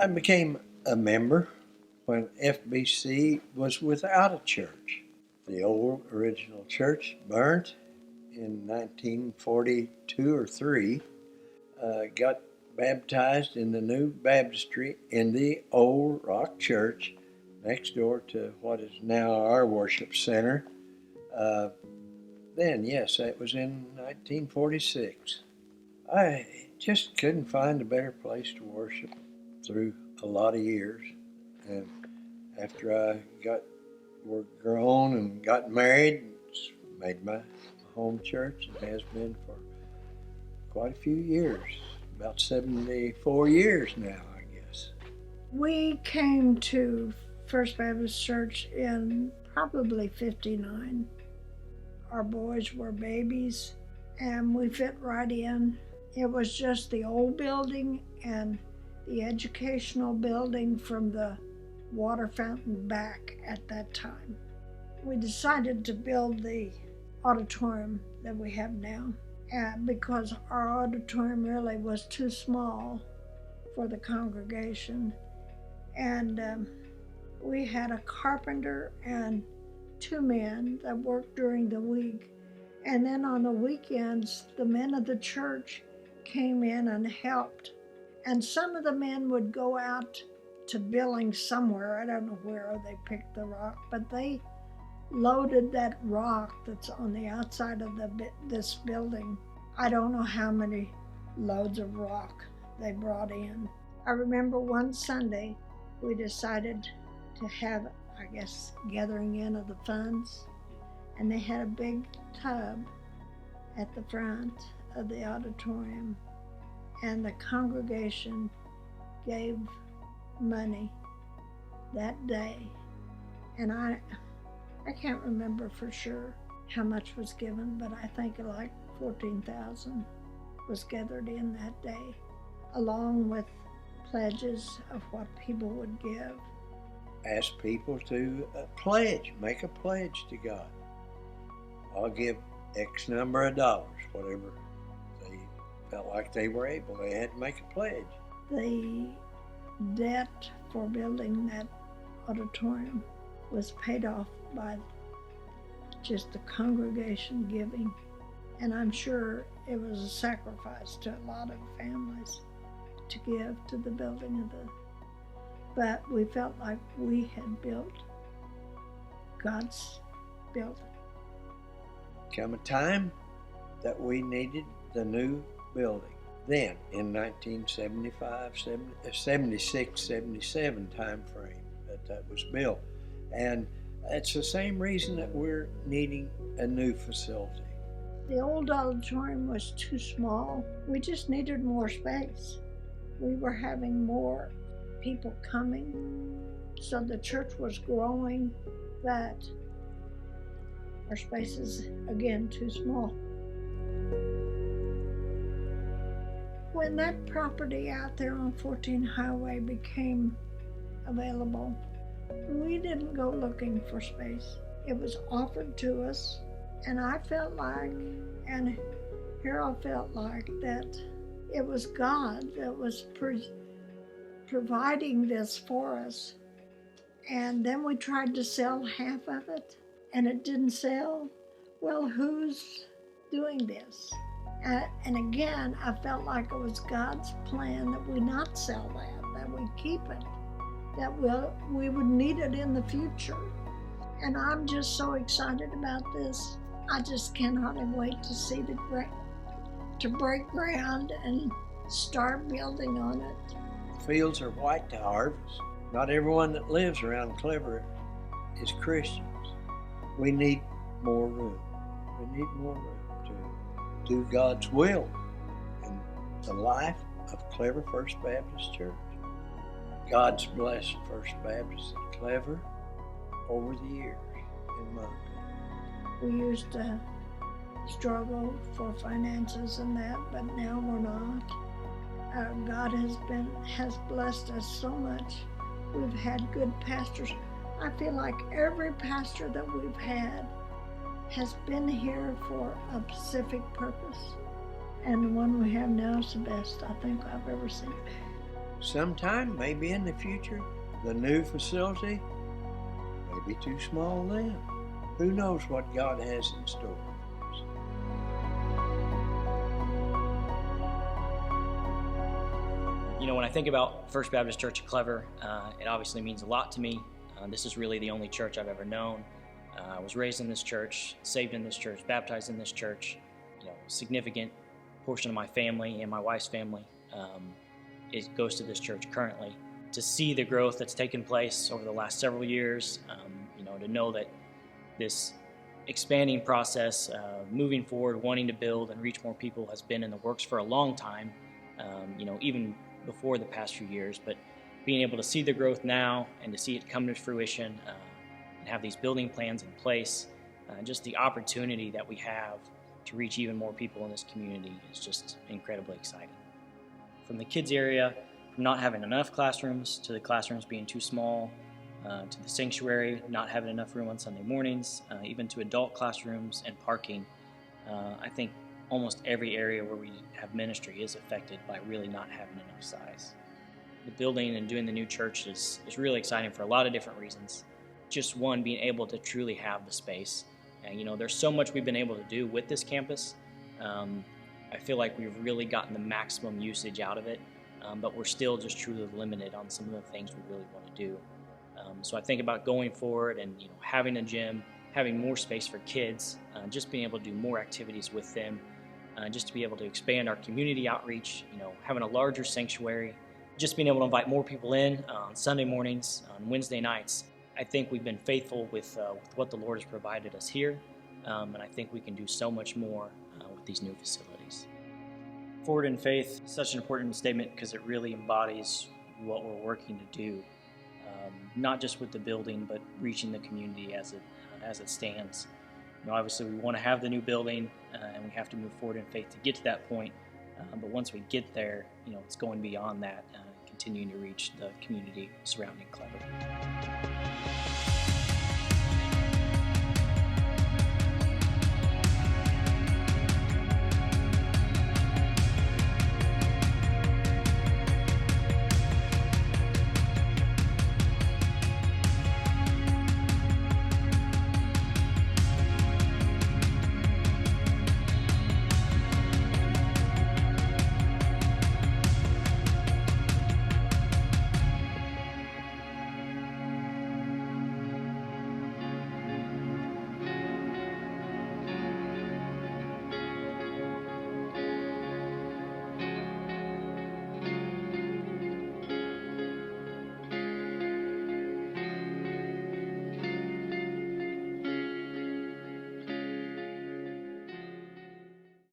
I became a member when FBC was without a church. The old original church burnt in 1942 or 3. Got baptized in the new baptistry in the old rock church next door to what is now our worship center. Then, yes, that was in 1946. I just couldn't find a better place to worship through a lot of years. And after I were grown and got married, it's made my home church and has been for quite a few years, about 74 years now, I guess. We came to First Baptist Church in probably 59. Our boys were babies and we fit right in. It was just the old building and the educational building from the water fountain back at that time. We decided to build the auditorium that we have now because our auditorium really was too small for the congregation. And we had a carpenter and 2 men that worked during the week. And then on the weekends, the men of the church came in and helped. And some of the men would go out to Billings somewhere. I don't know where they picked the rock, but they loaded that rock that's on the outside of this building. I don't know how many loads of rock they brought in. I remember one Sunday we decided to have, I guess, gathering in of the funds, and they had a big tub at the front of the auditorium, and the congregation gave money that day. And I can't remember for sure how much was given, but I think like 14,000 was gathered in that day, along with pledges of what people would give. Ask people to make a pledge to God. I'll give X number of dollars, whatever they felt like they were able. They had to make a pledge. The debt for building that auditorium was paid off by just the congregation giving. And I'm sure it was a sacrifice to a lot of families to give to the building of the, but we felt like we had built God's building. Come a time that we needed the new building. Then, in 1975, 76, 77 time frame that was built. And it's the same reason that we're needing a new facility. The old auditorium was too small. We just needed more space. We were having more people coming, so the church was growing, but our space is, again, too small. When that property out there on 14 Highway became available, we didn't go looking for space. It was offered to us, and I felt like, and Harold felt like, that it was God that was providing this for us. And then we tried to sell half of it, and it didn't sell. Well, who's doing this? And again, I felt like it was God's plan that we not sell that we keep it, that we would need it in the future. And I'm just so excited about this. I just cannot wait to see to break ground and start building on it. Fields are white to harvest. Not everyone that lives around Clever is Christians. We need more room. We need more room to do God's will in the life of Clever First Baptist Church. God's blessed First Baptist at Clever over the years, in my opinion. We used to struggle for finances and that, but now we're not. God has blessed us so much. We've had good pastors. I feel like every pastor that we've had has been here for a specific purpose. And the one we have now is the best I think I've ever seen. Sometime, maybe in the future, the new facility may be too small then. Who knows what God has in store for us? You know, when I think about First Baptist Church of Clever, it obviously means a lot to me. This is really the only church I've ever known. I was raised in this church, saved in this church, baptized in this church. You know, a significant portion of my family and my wife's family it goes to this church currently. To see the growth that's taken place over the last several years, you know, to know that this expanding process, moving forward, wanting to build and reach more people has been in the works for a long time, you know, even before the past few years, but being able to see the growth now and to see it come to fruition and have these building plans in place, just the opportunity that we have to reach even more people in this community is just incredibly exciting. From the kids area, from not having enough classrooms to the classrooms being too small, to the sanctuary not having enough room on Sunday mornings, even to adult classrooms and parking, I think almost every area where we have ministry is affected by really not having enough size. The building and doing the new church is really exciting for a lot of different reasons. Just one, being able to truly have the space. And you know, there's so much we've been able to do with this campus. I feel like we've really gotten the maximum usage out of it, but we're still just truly limited on some of the things we really want to do. So I think about going forward and, you know, having a gym, having more space for kids, just being able to do more activities with them, just to be able to expand our community outreach, you know, having a larger sanctuary, just being able to invite more people in on Sunday mornings, on Wednesday nights. I think we've been faithful with what the Lord has provided us here, and I think we can do so much more with these new facilities. Forward in faith is such an important statement because it really embodies what we're working to do, not just with the building, but reaching the community as it stands. You know, obviously, we want to have the new building, and we have to move forward in faith to get to that point. But once we get there, you know, it's going beyond that, continuing to reach the community surrounding Clever.